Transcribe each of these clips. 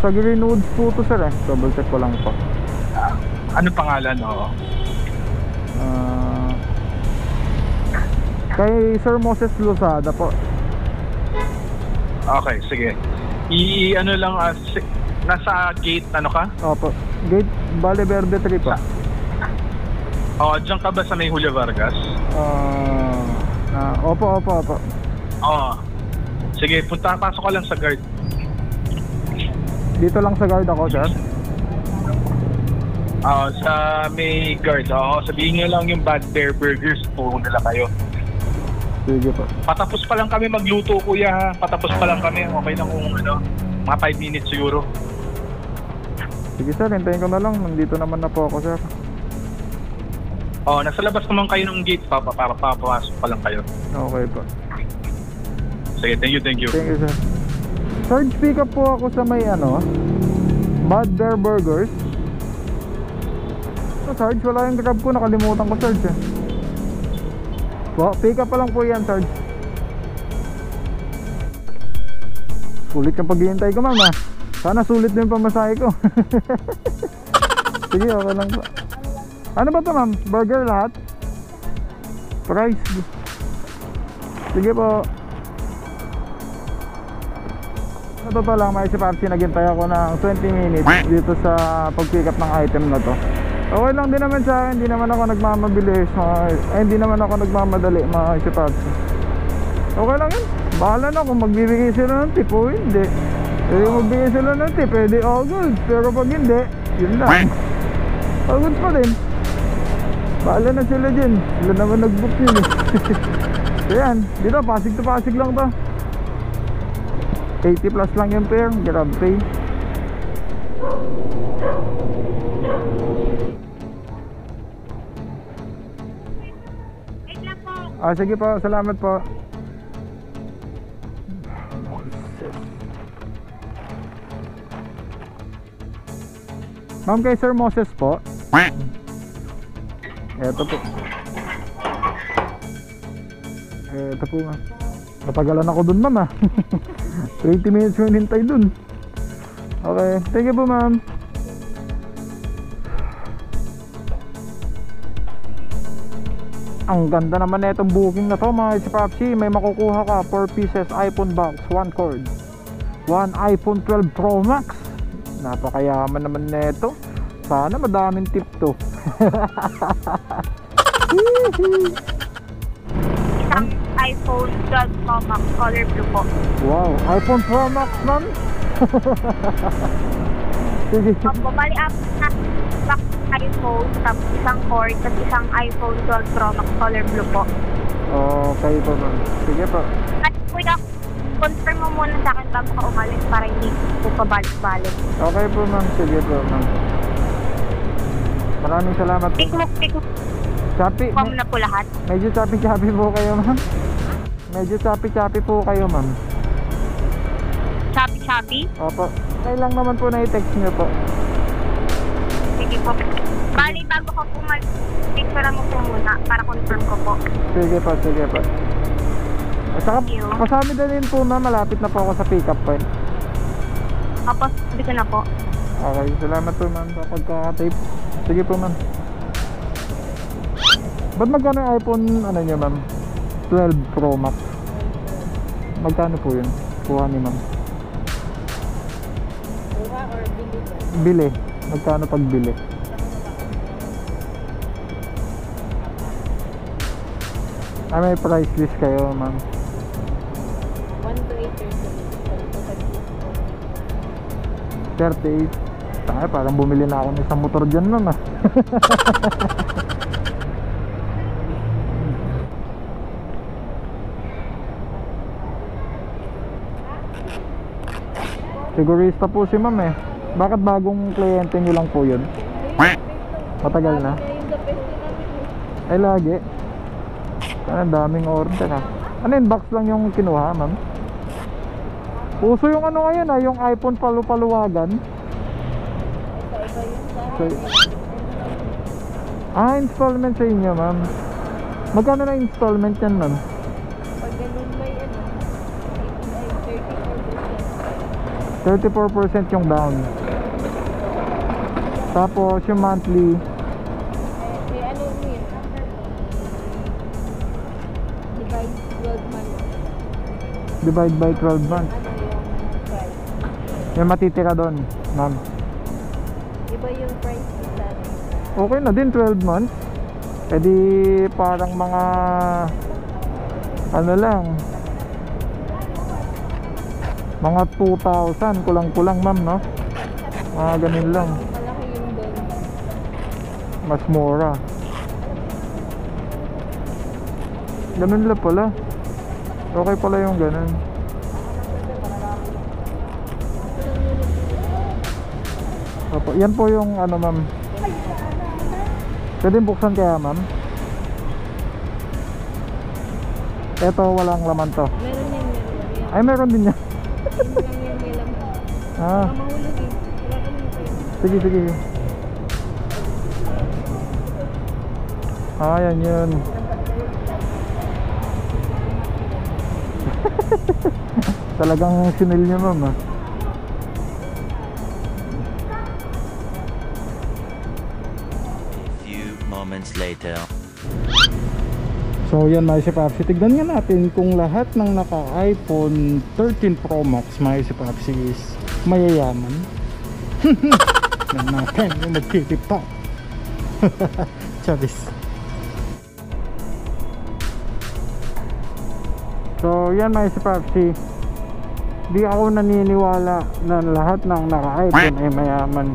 Sa Greenwoods po to sir eh. Double check ko lang po. Ano pangalan o? Kay Sir Moses Lozada po. Okay, sige. Ano lang, nasa gate ano ka? Opo. Gate Valle Verde 3 po. Diyan ka ba sa may Julio Vargas? Opo. Sige, pasok ka lang sa guard. Dito lang sa guard ako, sir? Sa may guard. Sabihin nyo lang yung Bad Bear Burgers. Puro nila kayo. Sige po. Patapos pa lang kami magluto, kuya, ha? Patapos pa lang kami. Okay na kung mga 5 minutes siguro. Sige sir, hintayin ko na lang. Nandito naman na po ako, sir. Nasa labas naman kayo ng gate para papasok pa lang kayo. Okay po. Sige, thank you. Thank you, sir. Sarge, pick up po ako sa may Bad Bear Burgers. Sarge, wala yung grab ko. Nakalimutan ko, Sarge eh. Pick up pa lang po yan, Sarge. Sulit yung paghihintay ko, ma'am ha. Sana sulit din yung pamasahe ko. Sige, okay lang po. Ano ba to, ma'am? Burger lahat? Price. Sige po. Totoo lang, may Pepsi, naghintay ako ng 20 minutes dito sa pag-pick up ng item na to. Okay lang din naman sa akin, hindi naman ako nagmamabilis, hindi naman ako nagmamadali, mga Pepsi. Okay lang yun, bahala na kung magbibigay sila ng tip o hindi. Kung magbibigay sila ng tip, pwede all good, pero pag hindi, yun lang, all good pa din. Bahala na sila dyan, sila naman nag-book yun eh. So yan, dito Pasig to Pasig lang to. 80 plus lang yung pair, grab pay. Sige po, salamat po. Ma'am, kay Sir Moses po. Eto po. Eto po nga. Natagalan ako dun, ma'am 20 minutes yung hinintay dun. Okay, thank you po, ma'am. Ang ganda naman na itong booking na to, mga Pepsi. May makukuha ka 4 pieces iPhone box, 1 cord, 1 iPhone 12 Pro Max. Napakayaman naman na ito. Sana madaming tip to. iPhone 12 Pro Max color blue po. Wow, iPhone Pro Max, ma'am. Sige. Bali up na iPhone, tapos isang cord, tapos isang iPhone 12 Pro Max color blue po. Okay po, ma'am. Sige po. At kuya, confirm mo muna sa akin bago ka umalis para hindi po pabalik-balik. Okay po, ma'am. Sige po, ma'am. Maraming salamat po. Pick mo. Choppy. Na po lahat. Medyo choppy po kayo, ma'am. Medyo choppy po kayo, ma'am. Choppy? Opo. Kaya lang naman po na i-text nyo po. Sige po. Bali, bago ka pumalis, picture mo po muna para confirm ko po. Sige po. At saka, pasami na rin po, ma'am. Malapit na po ako sa pick up point. Tapos, dito na po. Okay, salamat po, ma'am, sa pagka-tape. Sige po, ma'am. Ba't magkano yung iPhone, nyo, ma'am? 12 Pro Max. Magkano po yun? Kuha ni ma'am. Kuha or bili? Bili. Magkano pag bili? May price list kayo, ma'am. 1 to 8. 38. Parang bumili na ako ng isang motor dyan, ma'am. Sigurista po si ma'am eh. Bakit bagong kliyente nyo lang po yun? Matagal na? Ay lagi. Ang daming order Ano yun, box lang yung kinuha, ma'am? Uso yung ano ngayon yung iPhone paluwagan. So, installment sa inyo, ma'am. Magkano na installment yan, ma'am? Pag ganun may ano, ay 34% yung down. Tapos yung monthly, ano mo yun? Divide 12 months. divide by 12 months. Ano yung price? Yung matitira doon, ma'am. Iba yung price sa Okay na din 12 months. E di parang mga ano lang, mga 2,000 kulang-kulang, ma'am, no? Mga ganun lang. malaki yung doon. Mas mura. Ganun lang pala. Okay pala yung ganun. Opo, yan po yung ano, ma'am. Pwede buksan kaya, ma'am? Eto, walang laman to. Meron yan, meron yan. Ay, meron din yan. Yun lang yan, may laman. Ah, Baka mahulog eh. Wala ka naman kayo. sige, sige. Ah, yan yun. Talagang sinil niya, ma'am, ah. Few moments later. So yan, mga Papsi, tignan nga natin kung lahat ng naka iPhone 13 Pro Max, mga Papsi, is mayayaman. Yan natin yung magtitip-top. Charis. So yan, mga Papsi, di ako naniniwala na lahat ng naka iPhone ay mayaman.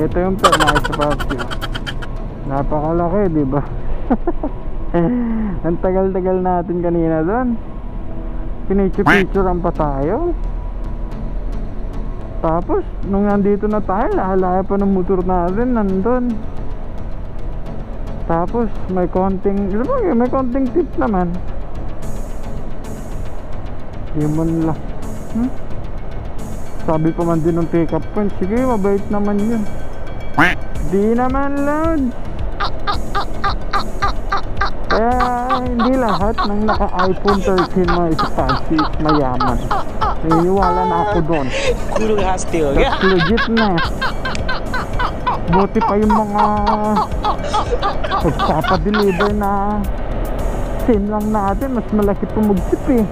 Ito yung mga Papsi, napakalaki, di ba? Ang tagal-tagal natin kanina doon. Pinicture-picturean pa tayo. Tapos nung nandito na tayo, lahalaya pa ng motor natin nandun. Tapos may konting, may konting tip naman. Di man lang. Sabi pa man din ng pick up point, sige, mabait naman yun. Di naman, load. Kaya hindi lahat ng naka-iPhone 13 mga Papsi is mayaman. Naniniwala na ako doon. That's legit na. Buti pa yung mga nagpapadeliver na SIM lang natin, mas malaki pumugtip eh.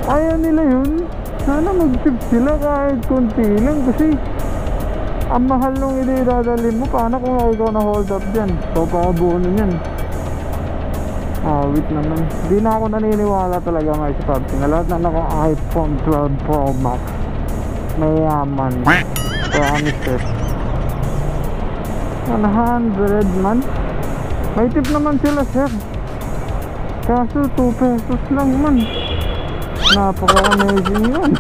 Ayaw nila yun. Sana magtip sila kahit konti lang, kasi ang mahal nung idadalhin mo. Paano kung ikaw na hold up dyan? So pabuno yan. Wait naman. Di na ako naniniwala talaga, mga Papsi, na lahat na naka iPhone 12 Pro Max mayaman. Promise it. 100 man. May tip naman sila, sir. Kaso 2 pesos lang man. Napaka-amazing yun.